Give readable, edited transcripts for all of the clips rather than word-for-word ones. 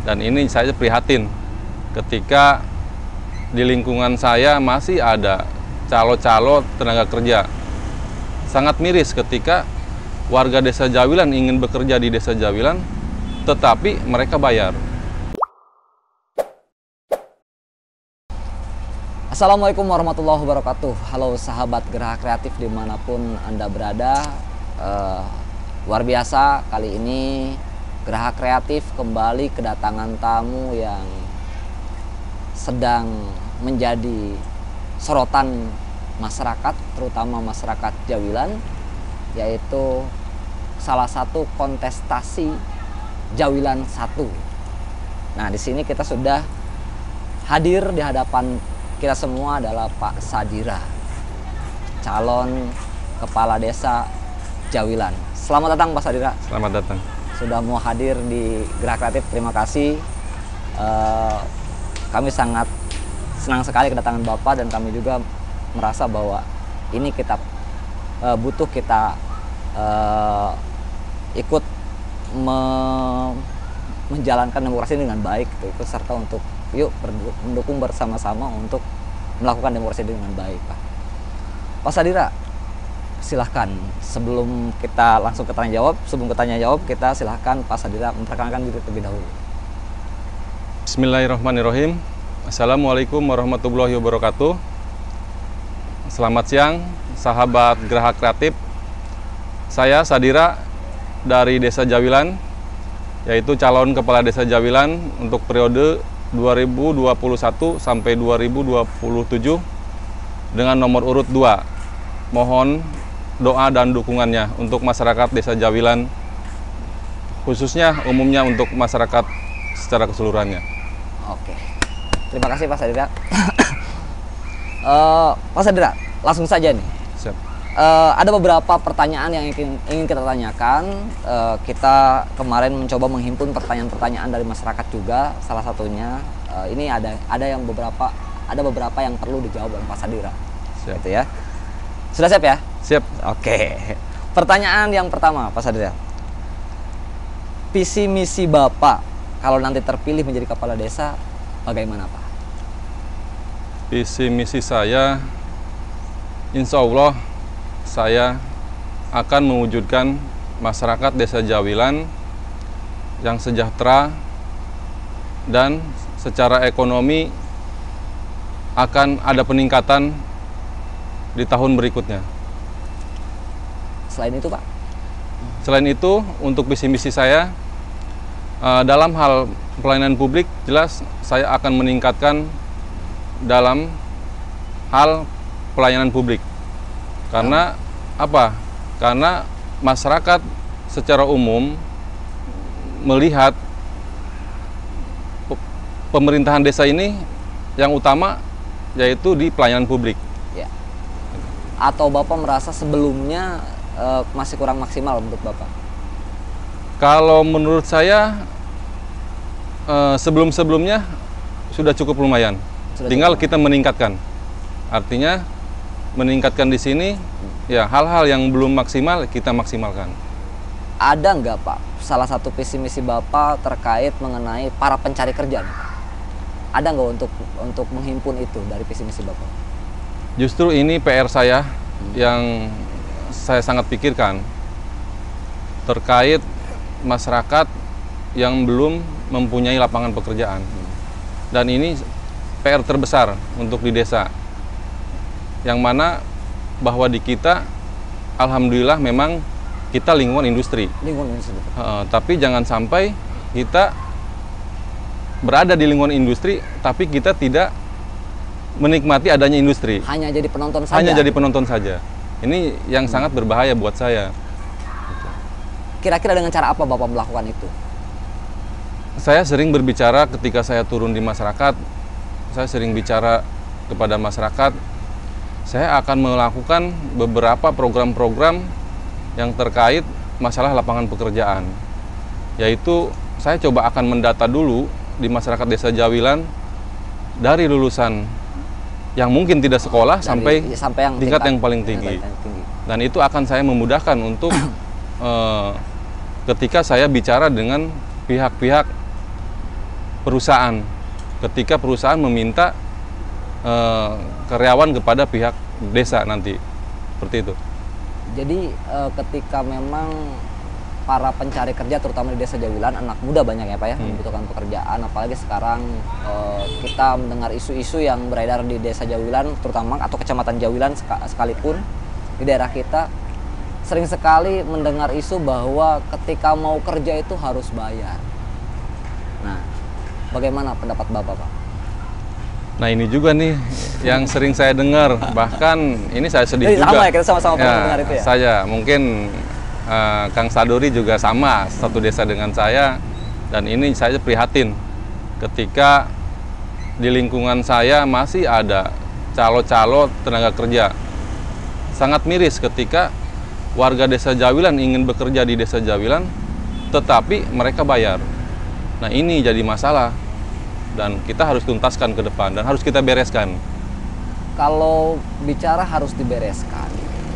Dan ini saya prihatin ketika di lingkungan saya masih ada calo-calo tenaga kerja. Sangat miris ketika warga Desa Jawilan ingin bekerja di Desa Jawilan, tetapi mereka bayar. Assalamualaikum warahmatullahi wabarakatuh. Halo sahabat Geraha Kreatif dimanapun Anda berada. Luar biasa, kali ini Geraha Kreatif kembali kedatangan tamu yang sedang menjadi sorotan masyarakat, terutama masyarakat Jawilan, yaitu salah satu kontestasi Jawilan 1. Nah, di sini kita sudah hadir di hadapan kita semua adalah Pak Sadira, calon kepala desa Jawilan. Selamat datang Pak Sadira. Selamat datang. Sudah mau hadir di Geraha Kreatif, terima kasih. Kami sangat senang sekali kedatangan Bapak, dan kami juga merasa bahwa ini kita butuh kita ikut menjalankan demokrasi dengan baik, ikut serta untuk mendukung bersama-sama untuk melakukan demokrasi dengan baik, Pak. Pak Sadira, silahkan sebelum kita langsung ke tanya jawab, kita silahkan Pak Sadira memperkenalkan diri terlebih dahulu. Bismillahirrahmanirrahim. Assalamualaikum warahmatullahi wabarakatuh. Selamat siang sahabat Geraha Kreatif. Saya Sadira dari Desa Jawilan, yaitu calon kepala Desa Jawilan untuk periode 2021 sampai 2027 dengan nomor urut 2. Mohon doa dan dukungannya untuk masyarakat Desa Jawilan, khususnya umumnya untuk masyarakat secara keseluruhannya. Oke, terima kasih Pak Sadira. Pak Sadira, langsung saja nih. Siap. Ada beberapa pertanyaan yang ingin kita tanyakan. Kita kemarin mencoba menghimpun pertanyaan-pertanyaan dari masyarakat juga. Salah satunya ini ada beberapa yang perlu dijawab oleh Pak Sadira. Siap. Gitu ya. Sudah siap ya? Siap. Oke. Pertanyaan yang pertama, Pak Sadira. Visi misi Bapak kalau nanti terpilih menjadi kepala desa bagaimana, Pak? Visi misi saya, insya Allah saya akan mewujudkan masyarakat Desa Jawilan yang sejahtera dan secara ekonomi akan ada peningkatan di tahun berikutnya. Selain itu, Pak? Selain itu, untuk visi misi saya dalam hal pelayanan publik, jelas saya akan meningkatkan dalam hal pelayanan publik. Karena apa? Karena masyarakat secara umum melihat pemerintahan desa ini yang utama yaitu di pelayanan publik. Ya. Atau Bapak merasa sebelumnya masih kurang maksimal menurut Bapak? Kalau menurut saya sebelum-sebelumnya sudah cukup lumayan. Tinggal kita meningkatkan. Artinya meningkatkan di sini ya hal-hal yang belum maksimal kita maksimalkan. Ada nggak, Pak, salah satu visi misi Bapak terkait mengenai para pencari kerja nih, Pak? Ada nggak untuk menghimpun itu dari visi misi Bapak? Justru ini PR saya yang saya sangat pikirkan terkait masyarakat yang belum mempunyai lapangan pekerjaan. Dan ini PR terbesar untuk di desa. Yang mana bahwa di kita alhamdulillah memang kita lingkungan industri. Tapi jangan sampai kita berada di lingkungan industri tapi kita tidak menikmati adanya industri. Hanya jadi penonton saja. Hanya jadi penonton saja. Ini yang sangat berbahaya buat saya. Kira-kira dengan cara apa Bapak melakukan itu? Saya sering berbicara ketika saya turun di masyarakat. Saya sering bicara kepada masyarakat. Saya akan melakukan beberapa program-program yang terkait masalah lapangan pekerjaan. Yaitu saya coba akan mendata dulu di masyarakat Desa Jawilan dari lulusan yang mungkin tidak sekolah sampai yang tingkat yang paling tinggi. Dan itu akan saya memudahkan untuk ketika saya bicara dengan pihak-pihak perusahaan ketika perusahaan meminta karyawan kepada pihak desa nanti, seperti itu. Jadi ketika memang para pencari kerja terutama di Desa Jawilan, anak muda banyak ya Pak ya, membutuhkan pekerjaan, apalagi sekarang kita mendengar isu-isu yang beredar di Desa Jawilan terutama atau Kecamatan Jawilan sekalipun di daerah kita sering sekali mendengar isu bahwa ketika mau kerja itu harus bayar. Nah, bagaimana pendapat Bapak, Pak? Nah, ini juga nih yang sering saya dengar, bahkan ini saya sedih juga. Sama ya, kita sama-sama pernah mendengar itu ya? Saya, mungkin Kang Saduri juga sama, satu desa dengan saya, dan ini saya prihatin ketika di lingkungan saya masih ada calo-calo tenaga kerja. Sangat miris ketika warga Desa Jawilan ingin bekerja di Desa Jawilan, tetapi mereka bayar. Nah, ini jadi masalah, dan kita harus tuntaskan ke depan, dan harus kita bereskan. Kalau bicara harus dibereskan,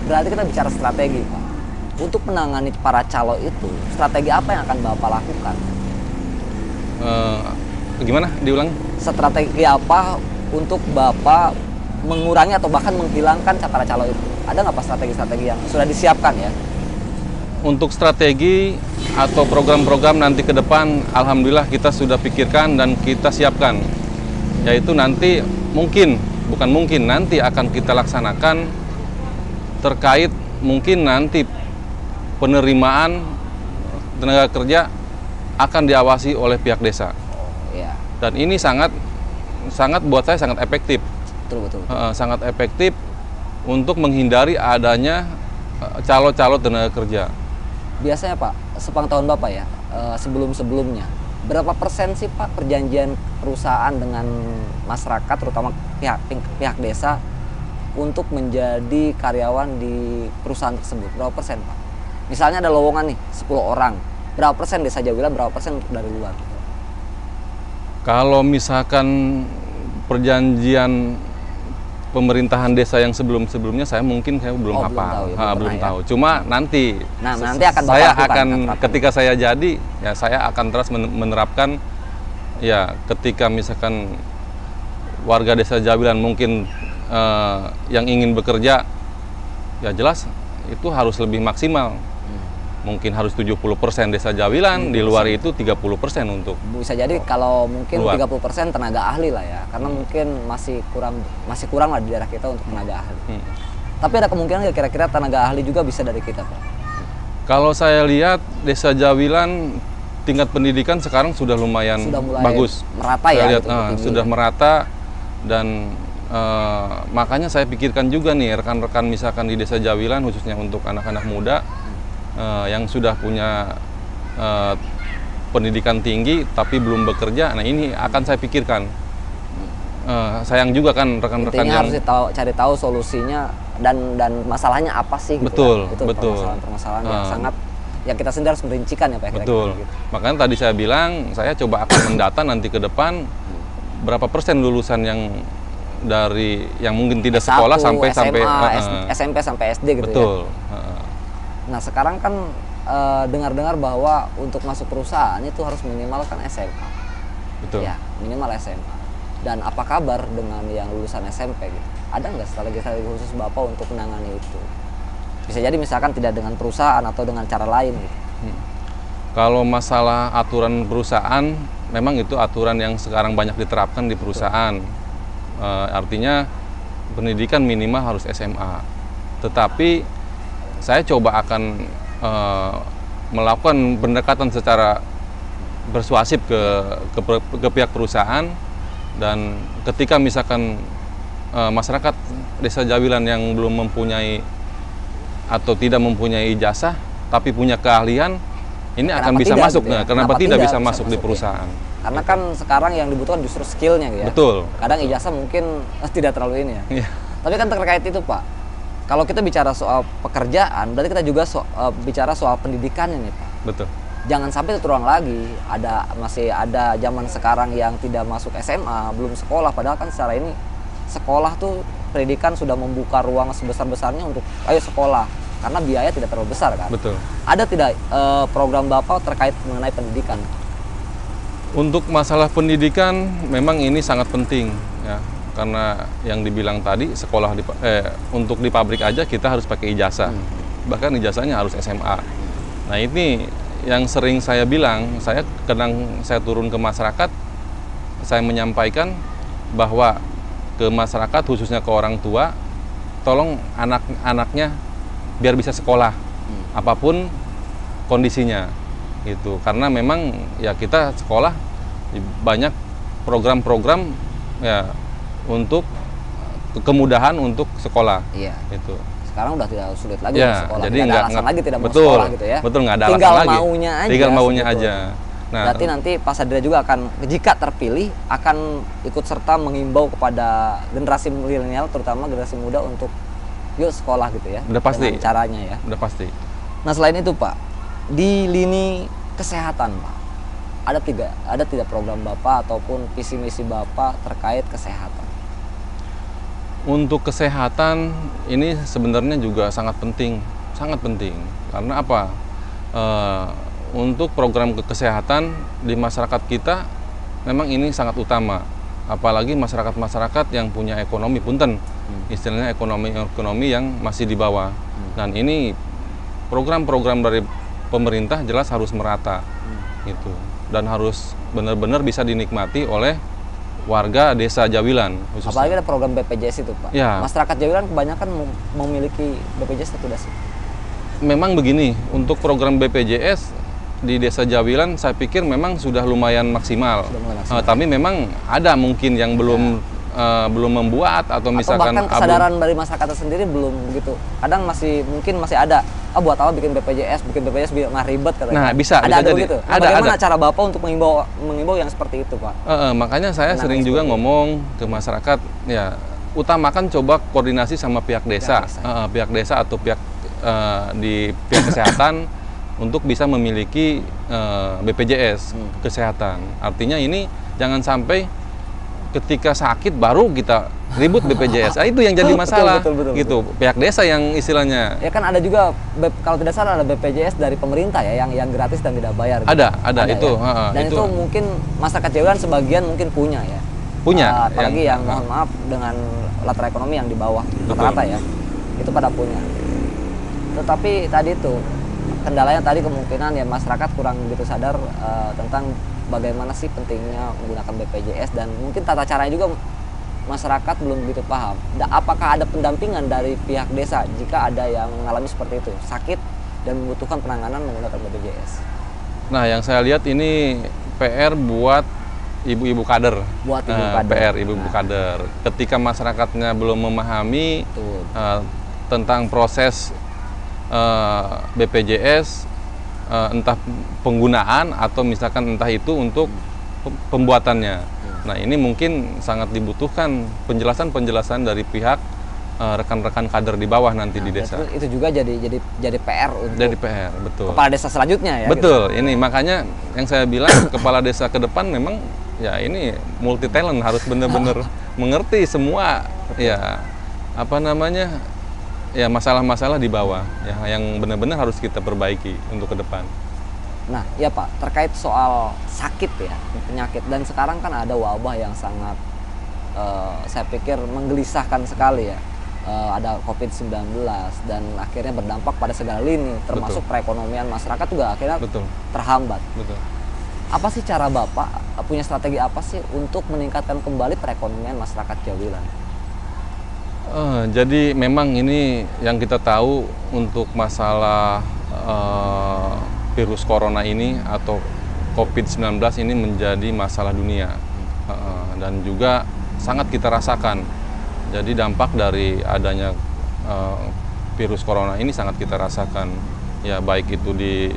berarti kita bicara strategi, Pak. Untuk menangani para calo itu, strategi apa yang akan Bapak lakukan? Gimana? Diulang? Strategi apa untuk Bapak mengurangi atau bahkan menghilangkan para calo itu? Ada nggak Pak strategi-strategi yang sudah disiapkan ya? Untuk strategi atau program-program nanti ke depan, alhamdulillah kita sudah pikirkan dan kita siapkan. Yaitu nanti nanti akan kita laksanakan terkait mungkin nanti penerimaan tenaga kerja akan diawasi oleh pihak desa. Ya. Dan ini sangat buat saya sangat efektif. Betul. Sangat efektif untuk menghindari adanya calo-calo tenaga kerja. Biasanya Pak, sepengetahuan Bapak ya, sebelum-sebelumnya, berapa persen sih Pak perjanjian perusahaan dengan masyarakat, terutama pihak desa, untuk menjadi karyawan di perusahaan tersebut? Berapa persen Pak? Misalnya ada lowongan nih, 10 orang, berapa persen Desa Jawilan, berapa persen dari luar? Kalau misalkan perjanjian pemerintahan desa yang sebelum-sebelumnya saya belum hafal, belum tahu. Cuma nanti, nanti akan saya akan ketika saya jadi, ya saya akan terus menerapkan, ya ketika misalkan warga Desa Jawilan mungkin yang ingin bekerja, ya jelas itu harus lebih maksimal. Mungkin harus 70% Desa Jawilan, di luar itu 30% untuk bisa jadi kalau mungkin luar. 30% tenaga ahli lah ya, karena mungkin masih kurang lah di daerah kita untuk tenaga ahli. Tapi ada kemungkinan nggak kira-kira tenaga ahli juga bisa dari kita Pak? Kalau saya lihat Desa Jawilan tingkat pendidikan sekarang sudah lumayan bagus, merata ya, lihat, sudah merata, dan makanya saya pikirkan juga nih rekan-rekan misalkan di Desa Jawilan khususnya untuk anak-anak muda yang sudah punya pendidikan tinggi tapi belum bekerja. Nah, ini akan saya pikirkan. Sayang juga kan rekan-rekan yang harus cari tahu solusinya dan masalahnya apa sih gitu. Betul. Permasalahan yang sangat yang kita sendiri harus merincikan ya Pak. Betul. Gitu. Makanya tadi saya bilang saya coba akan mendata nanti ke depan berapa persen lulusan yang dari yang mungkin tidak sekolah sampai SMP sampai SD gitu. Betul. Ya. Nah, sekarang kan dengar-dengar bahwa untuk masuk perusahaan itu harus minimal kan SMA. Betul. Ya, minimal SMA. Dan apa kabar dengan yang lulusan SMP gitu? Ada nggak strategi khusus Bapak untuk menangani itu? Bisa jadi misalkan tidak dengan perusahaan atau dengan cara lain gitu. Kalau masalah aturan perusahaan, memang itu aturan yang sekarang banyak diterapkan di perusahaan. Artinya pendidikan minimal harus SMA. Tetapi saya coba akan melakukan pendekatan secara persuasif ke pihak perusahaan, dan ketika misalkan masyarakat Desa Jawilan yang belum mempunyai atau tidak mempunyai ijazah tapi punya keahlian, ini akan bisa masuk. Gitu ya? Kenapa tidak bisa masuk di perusahaan? Karena kan sekarang yang dibutuhkan justru skillnya gitu ya. Betul. Kadang ijazah mungkin tidak terlalu ini ya. Tapi kan terkait itu Pak, kalau kita bicara soal pekerjaan, berarti kita juga bicara soal pendidikannya nih Pak. Betul. Jangan sampai terulang lagi, masih ada zaman sekarang yang tidak masuk SMA, belum sekolah, padahal kan secara ini sekolah tuh pendidikan sudah membuka ruang sebesar-besarnya untuk ayo sekolah, karena biaya tidak terlalu besar kan. Betul. Ada tidak program Bapak terkait mengenai pendidikan? Untuk masalah pendidikan memang ini sangat penting ya, karena yang dibilang tadi sekolah untuk di pabrik aja kita harus pakai ijazah, bahkan ijazahnya harus SMA. Nah ini yang sering saya bilang, kadang saya turun ke masyarakat, saya menyampaikan bahwa ke masyarakat khususnya ke orang tua, tolong anak-anaknya biar bisa sekolah apapun kondisinya gitu, karena memang ya kita sekolah banyak program-program ya untuk kemudahan untuk sekolah. Iya. Itu. Sekarang udah tidak sulit lagi Ya, sekolah. jadi tidak ada alasan lagi tidak mau betul, sekolah gitu ya. Betul, nggak ada tinggal alasan lagi. Maunya aja. Tinggal maunya gitu. aja. Nah, berarti nanti Pak Sadira juga akan, jika terpilih, akan ikut serta mengimbau kepada generasi milenial, terutama generasi muda untuk yuk sekolah gitu ya. Udah pasti. Dengan caranya ya. Udah pasti. Nah selain itu Pak, di lini kesehatan Pak, ada tidak program Bapak ataupun visi misi Bapak terkait kesehatan? Untuk kesehatan ini sebenarnya juga sangat penting, karena apa? Untuk program kesehatan di masyarakat kita memang ini sangat utama, apalagi masyarakat yang punya ekonomi punten, istilahnya ekonomi yang masih di bawah. Dan ini program-program dari pemerintah jelas harus merata, gitu, dan harus benar-benar bisa dinikmati oleh warga desa Jawilan khususnya. Apalagi ada program BPJS itu Pak. Ya. Masyarakat Jawilan kebanyakan memiliki BPJS atau tidak sih? Memang begini, untuk program BPJS di desa Jawilan saya pikir memang sudah lumayan maksimal. Sudah mulai maksimal. Tapi memang ada mungkin yang belum membuat atau misalkan bahkan kesadaran dari masyarakat sendiri belum begitu. Kadang mungkin masih ada. Buat apa bikin BPJS biar mah ribet katanya. Nah, bisa ada jadi. begitu. Nah, Ada. Bagaimana cara Bapak untuk mengimbau yang seperti itu, Pak? Makanya saya sering juga ngomong ke masyarakat, ya utamakan coba koordinasi sama pihak desa, pihak desa atau pihak di pihak kesehatan untuk bisa memiliki BPJS kesehatan. Artinya ini jangan sampai ketika sakit baru kita ribut BPJS. Itu yang jadi masalah. Betul. Gitu. Pihak desa yang istilahnya. Ya kan ada juga kalau tidak salah ada BPJS dari pemerintah ya yang gratis dan tidak bayar. Gitu. Ada itu. Ya? Dan itu mungkin masyarakat Jawilan sebagian mungkin punya ya. Punya. Apalagi yang mohon maaf dengan latar ekonomi yang di bawah rata-rata ya. Itu pada punya. Tetapi tadi itu kendalanya tadi kemungkinan ya masyarakat kurang begitu sadar tentang bagaimana sih pentingnya menggunakan BPJS, dan mungkin tata caranya juga masyarakat belum begitu paham. Apakah ada pendampingan dari pihak desa jika ada yang mengalami seperti itu, sakit dan membutuhkan penanganan menggunakan BPJS? Nah, yang saya lihat ini PR buat ibu-ibu kader. Buat ibu kader. PR ibu-ibu kader. Ketika masyarakatnya belum memahami tentang proses BPJS, entah penggunaan atau misalkan entah itu untuk pembuatannya. Nah, ini mungkin sangat dibutuhkan penjelasan dari pihak rekan-rekan kader di bawah nanti di desa. Itu juga jadi PR untuk PR, betul. kepala desa selanjutnya ya. Betul. Gitu. Ini makanya yang saya bilang kepala desa ke depan memang ya ini multi talent, harus benar-benar mengerti semua ya ya masalah-masalah di bawah ya yang benar-benar harus kita perbaiki untuk ke depan. Nah, ya Pak, terkait soal sakit ya, penyakit, dan sekarang kan ada wabah yang sangat saya pikir menggelisahkan sekali ya. Ada COVID-19 dan akhirnya berdampak pada segala lini, termasuk perekonomian masyarakat juga akhirnya terhambat. Betul. Apa sih cara Bapak, punya strategi apa sih untuk meningkatkan kembali perekonomian masyarakat Jawilan? Jadi memang ini yang kita tahu untuk masalah virus corona ini atau COVID-19 ini menjadi masalah dunia dan juga sangat kita rasakan. Jadi dampak dari adanya virus corona ini sangat kita rasakan, ya baik itu di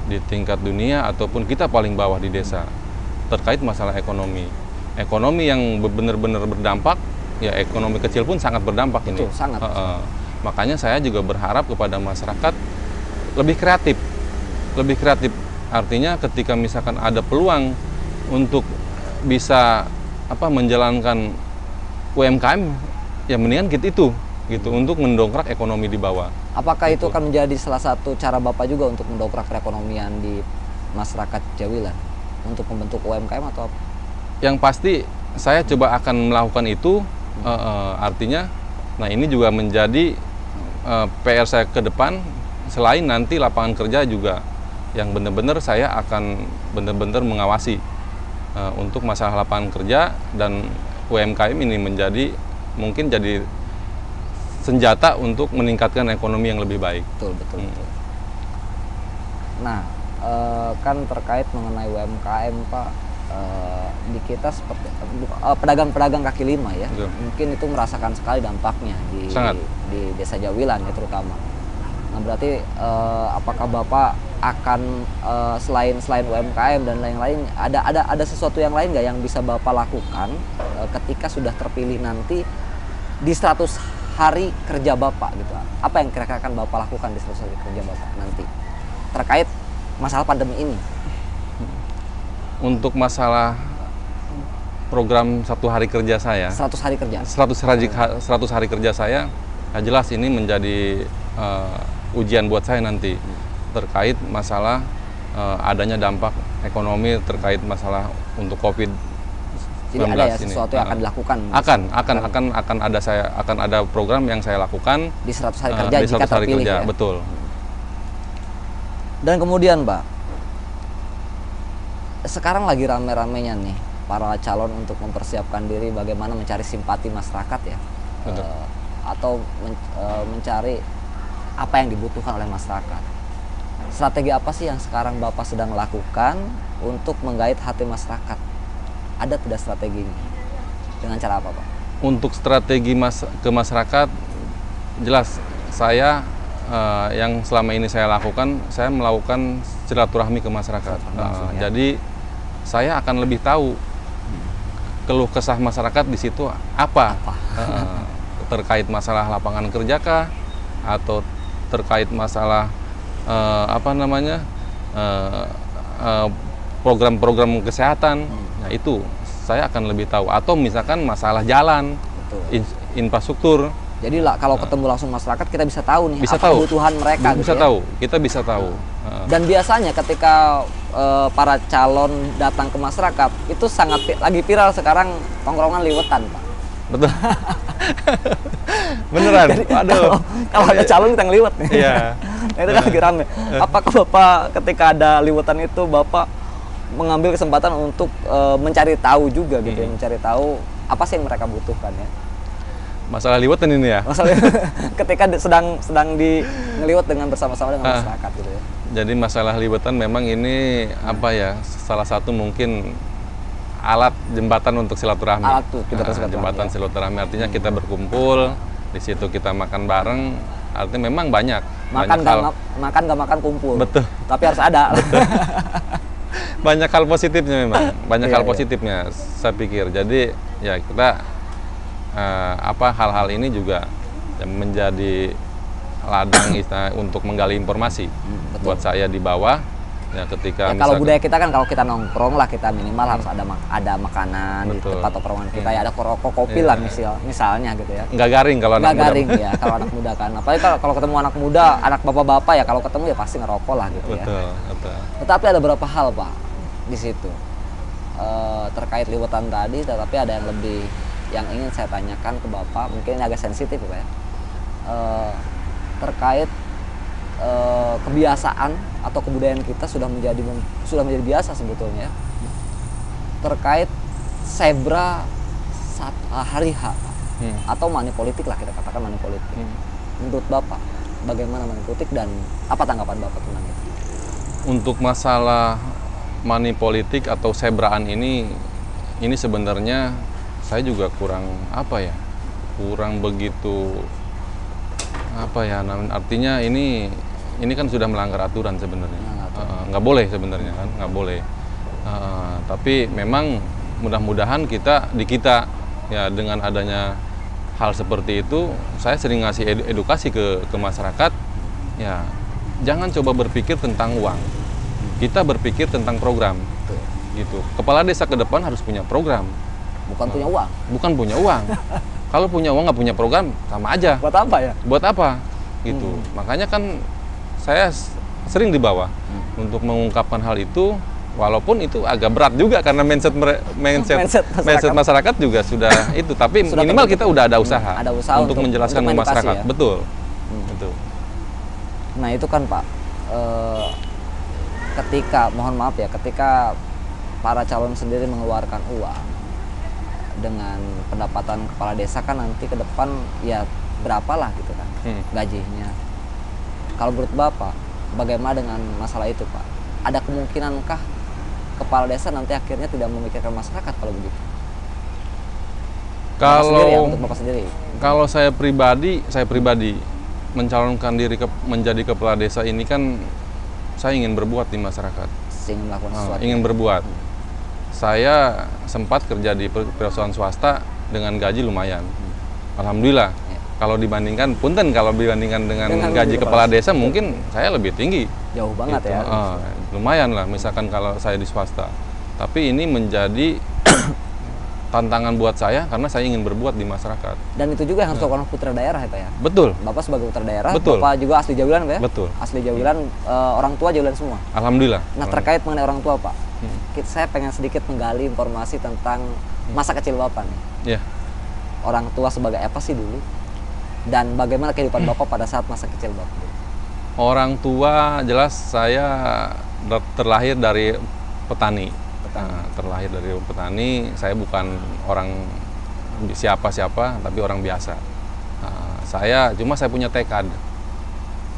di tingkat dunia ataupun kita paling bawah di desa terkait masalah ekonomi yang benar-benar berdampak. Ya, ekonomi kecil pun sangat berdampak. Betul, ini. Sangat. Makanya saya juga berharap kepada masyarakat lebih kreatif. Artinya ketika misalkan ada peluang untuk bisa menjalankan UMKM, ya mendingan gitu untuk mendongkrak ekonomi di bawah. Apakah itu akan menjadi salah satu cara Bapak juga untuk mendongkrak perekonomian di masyarakat Jawilan? untuk membentuk UMKM atau apa? Yang pasti saya coba akan melakukan itu, artinya, nah ini juga menjadi PR saya ke depan, selain nanti lapangan kerja juga yang benar-benar saya akan benar-benar mengawasi untuk masalah lapangan kerja, dan UMKM ini mungkin jadi senjata untuk meningkatkan ekonomi yang lebih baik. Betul. Nah, kan terkait mengenai UMKM Pak, di kita seperti pedagang-pedagang kaki lima ya, Betul. mungkin itu merasakan sekali dampaknya Sangat. di Desa Jawilan ya terutama. Nah berarti apakah Bapak akan selain UMKM dan lain-lain, ada sesuatu yang lain nggak yang bisa Bapak lakukan ketika sudah terpilih nanti di 100 hari kerja Bapak gitu? Apa yang kira-kira akan Bapak lakukan di 100 hari kerja Bapak nanti terkait masalah pandemi ini? Untuk masalah program 1 hari kerja saya, 100 hari kerja. 100 hari kerja saya, nah jelas ini menjadi ujian buat saya nanti terkait masalah adanya dampak ekonomi terkait masalah untuk COVID-19 Jadi ada ya ini. sesuatu yang akan dilakukan. Akan ada program yang saya lakukan Di 100 hari kerja di jika 100 hari terpilih kerja, ya. betul. Dan kemudian Mbak, sekarang lagi rame-ramenya nih para calon untuk mempersiapkan diri bagaimana mencari simpati masyarakat ya, Betul. atau mencari apa yang dibutuhkan oleh masyarakat. Strategi apa sih yang sekarang Bapak sedang lakukan untuk menggait hati masyarakat? Ada tidak strateginya? Dengan cara apa Pak? Untuk strategi ke masyarakat, jelas saya yang selama ini saya lakukan, saya melakukan silaturahmi ke masyarakat. Ya. Jadi saya akan lebih tahu keluh kesah masyarakat di situ apa, terkait masalah lapangan kerja kah, atau terkait masalah program-program kesehatan. Nah itu saya akan lebih tahu, atau misalkan masalah jalan, Betul. infrastruktur. Jadi lah kalau ketemu langsung masyarakat kita bisa tahu nih Bisa apa tahu. kebutuhan mereka Bisa gitu ya. tahu, kita bisa tahu. Dan biasanya ketika para calon datang ke masyarakat itu sangat lagi viral sekarang tongkrongan liwetan Pak. Betul. Beneran. Jadi, Aduh. kalau ada calon kita ngeliwet nih. Iya. Nah, itu kan lagi rame. Apakah Bapak ketika ada liwetan itu Bapak mengambil kesempatan untuk mencari tahu juga gitu ya, mencari tahu apa sih yang mereka butuhkan ya? Masalah liwetan ini ya. Masalah ketika sedang di ngeliwet dengan bersama-sama dengan masyarakat gitu ya. Jadi masalah liwetan memang ini apa ya, salah satu mungkin alat jembatan untuk silaturahmi. Alat tuh, kita silaturahmi, jembatan ya. silaturahmi, artinya kita berkumpul di situ, kita makan bareng, artinya memang banyak Makan nggak makan kumpul. Betul. Tapi harus ada. Banyak hal positifnya memang, banyak Iya, hal iya. positifnya saya pikir. Jadi ya kita hal-hal ini juga yang menjadi ladang untuk menggali informasi Betul. buat saya di bawah ya, ketika Ya, kalau budaya kita kan kalau kita nongkrong lah kita minimal harus ada makanan di Betul. tempat tongkrongan kita ya, ada rokok kopi lah misalnya gitu ya. nggak garing kalau anak Nggak muda. garing ya kalau anak muda kan. Apalagi kalau ketemu anak muda, anak bapak-bapak ya kalau ketemu ya pasti ngerokok lah gitu ya. Betul. Tetapi ada beberapa hal Pak di situ terkait liwetan tadi, tetapi ada yang lebih yang ingin saya tanyakan ke Bapak, mungkin ini agak sensitif Pak ya, terkait kebiasaan atau kebudayaan kita sudah menjadi biasa sebetulnya terkait zebra saat hari H Pak. Atau money politik lah, kita katakan money politik. Menurut Bapak bagaimana money politik dan apa tanggapan Bapak tentang itu? Untuk masalah money politik atau sebraan ini sebenarnya saya juga kurang begitu artinya ini kan sudah melanggar aturan sebenarnya. Nggak boleh sebenarnya kan, nggak boleh. Tapi memang mudah-mudahan kita ya dengan adanya hal seperti itu, saya sering ngasih edukasi ke masyarakat, ya jangan coba berpikir tentang uang, kita berpikir tentang program. Betul. Gitu. Kepala desa ke depan harus punya program, Bukan punya uang. bukan punya uang. Kalau punya uang nggak punya program, sama aja. Buat apa ya? Buat apa? Gitu. Makanya kan saya sering dibawa untuk mengungkapkan hal itu, Walaupun itu agak berat juga karena mindset Mindset masyarakat juga sudah itu, tapi Sudah minimal terbentuk. kita udah ada usaha, Ada usaha untuk menjelaskan ke mengedukasi masyarakat. ya. Betul. Betul. Nah itu kan Pak, ketika mohon maaf ya, ketika para calon sendiri mengeluarkan uang dengan pendapatan kepala desa kan nanti ke depan ya berapalah gitu kan gajinya. Kalau menurut Bapak, bagaimana dengan masalah itu Pak? Ada kemungkinankah kepala desa nanti akhirnya tidak memikirkan masyarakat kalau begitu? Bapak sendiri ya, untuk Bapak sendiri. Kalau saya pribadi mencalonkan diri menjadi kepala desa ini kan saya ingin berbuat di masyarakat. Ingin melakukan sesuatu. Ingin berbuat. Saya sempat kerja di perusahaan swasta dengan gaji lumayan. Alhamdulillah. Ya. Kalau dibandingkan dengan gaji gaji kepala desa mungkin saya lebih tinggi. Jauh banget Gitu. ya. Lumayan lah misalkan kalau saya di swasta. Tapi ini menjadi tantangan buat saya karena saya ingin berbuat di masyarakat. Dan itu juga yang harus dilakukan putra daerah ya Pak ya. Betul. Bapak sebagai putra daerah, Betul. Bapak juga asli Jawilan Pak ya? Betul. Asli Jawilan, orang tua Jawilan semua. Alhamdulillah. Nah terkait mengenai orang tua Pak, saya pengen sedikit menggali informasi tentang masa kecil Bapak nih. Iya. Orang tua sebagai apa sih dulu? Dan bagaimana kehidupan Bapak pada saat masa kecil Bapak? Orang tua jelas saya terlahir dari petani. Terlahir dari petani, saya bukan orang siapa-siapa, tapi orang biasa. Saya punya tekad.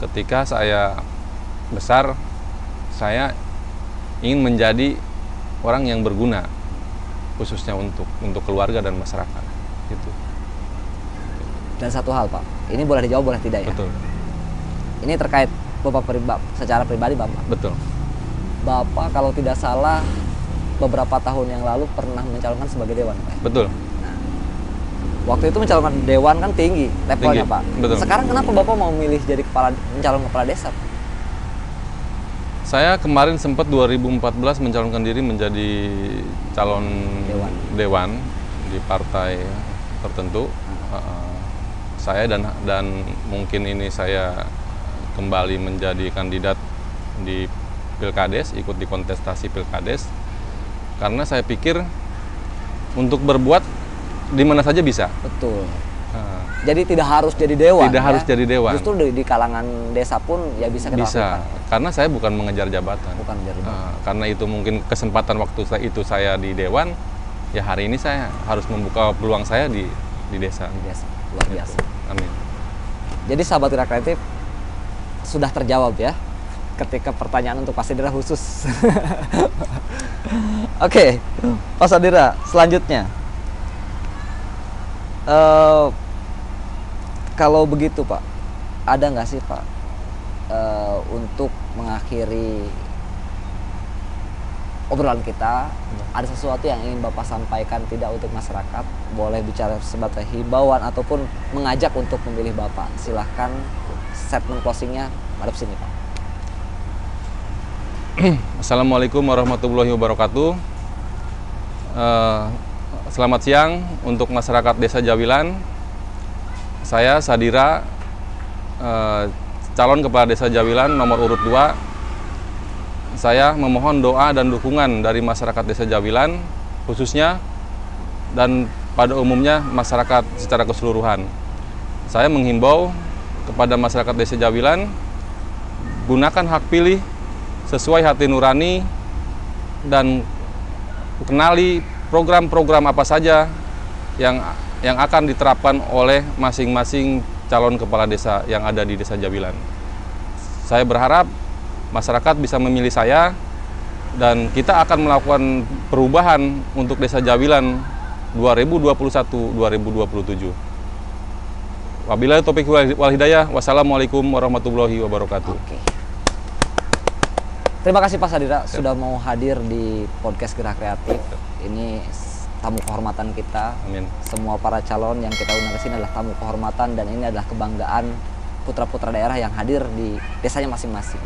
Ketika saya besar, saya ingin menjadi orang yang berguna, khususnya untuk keluarga dan masyarakat. Gitu. Dan satu hal Pak, ini boleh dijawab boleh tidak ya? Betul. Ini terkait Bapak secara pribadi Bapak. Betul. Bapak kalau tidak salah beberapa tahun yang lalu pernah mencalonkan sebagai dewan Pak. Betul. Waktu itu mencalonkan dewan kan tinggi levelnya Tinggi, Pak. betul. Sekarang kenapa Bapak mau milih jadi mencalon kepala desa Pak? Saya kemarin sempat 2014 mencalonkan diri menjadi calon dewan di partai tertentu. Saya dan mungkin ini saya kembali menjadi kandidat di Pilkades, ikut di kontestasi Pilkades, karena saya pikir untuk berbuat di mana saja bisa. Betul. Jadi tidak harus jadi dewan. Tidak harus jadi dewan. Justru di kalangan desa pun ya bisa kita lakukan. Karena saya bukan mengejar jabatan. Bukan mengejar jabatan. Karena itu mungkin kesempatan waktu itu saya di dewan, ya hari ini saya harus membuka peluang saya di desa. Di desa. Luar biasa. Amin. Jadi sahabat Gerak Kreatif sudah terjawab ya ketika pertanyaan untuk Pak Sadira khusus. Oke, Pak Sadira, selanjutnya kalau begitu Pak, ada nggak sih Pak untuk mengakhiri obrolan kita, ada sesuatu yang ingin Bapak sampaikan tidak untuk masyarakat? Boleh bicara sebatas himbauan ataupun mengajak untuk memilih Bapak. Silahkan statement closingnya hadap sini Pak. Assalamualaikum warahmatullahi wabarakatuh. Selamat siang untuk masyarakat Desa Jawilan. Saya Sadira, calon kepala Desa Jawilan nomor urut 2. Saya memohon doa dan dukungan dari masyarakat Desa Jawilan khususnya dan pada umumnya masyarakat secara keseluruhan. Saya menghimbau kepada masyarakat Desa Jawilan, gunakan hak pilih sesuai hati nurani dan kenali program-program apa saja yang akan diterapkan oleh masing-masing calon kepala desa yang ada di Desa Jawilan. Saya berharap masyarakat bisa memilih saya dan kita akan melakukan perubahan untuk Desa Jawilan 2021-2027. Wabillahi taufiq wal hidayah. Wassalamualaikum warahmatullahi wabarakatuh. Oke. Terima kasih Pak Sadira sudah mau hadir di podcast Gerak Kreatif. Ini tamu kehormatan kita. Amin. Semua para calon yang kita undang ke sini adalah tamu kehormatan dan ini adalah kebanggaan putra-putra daerah yang hadir di desanya masing-masing.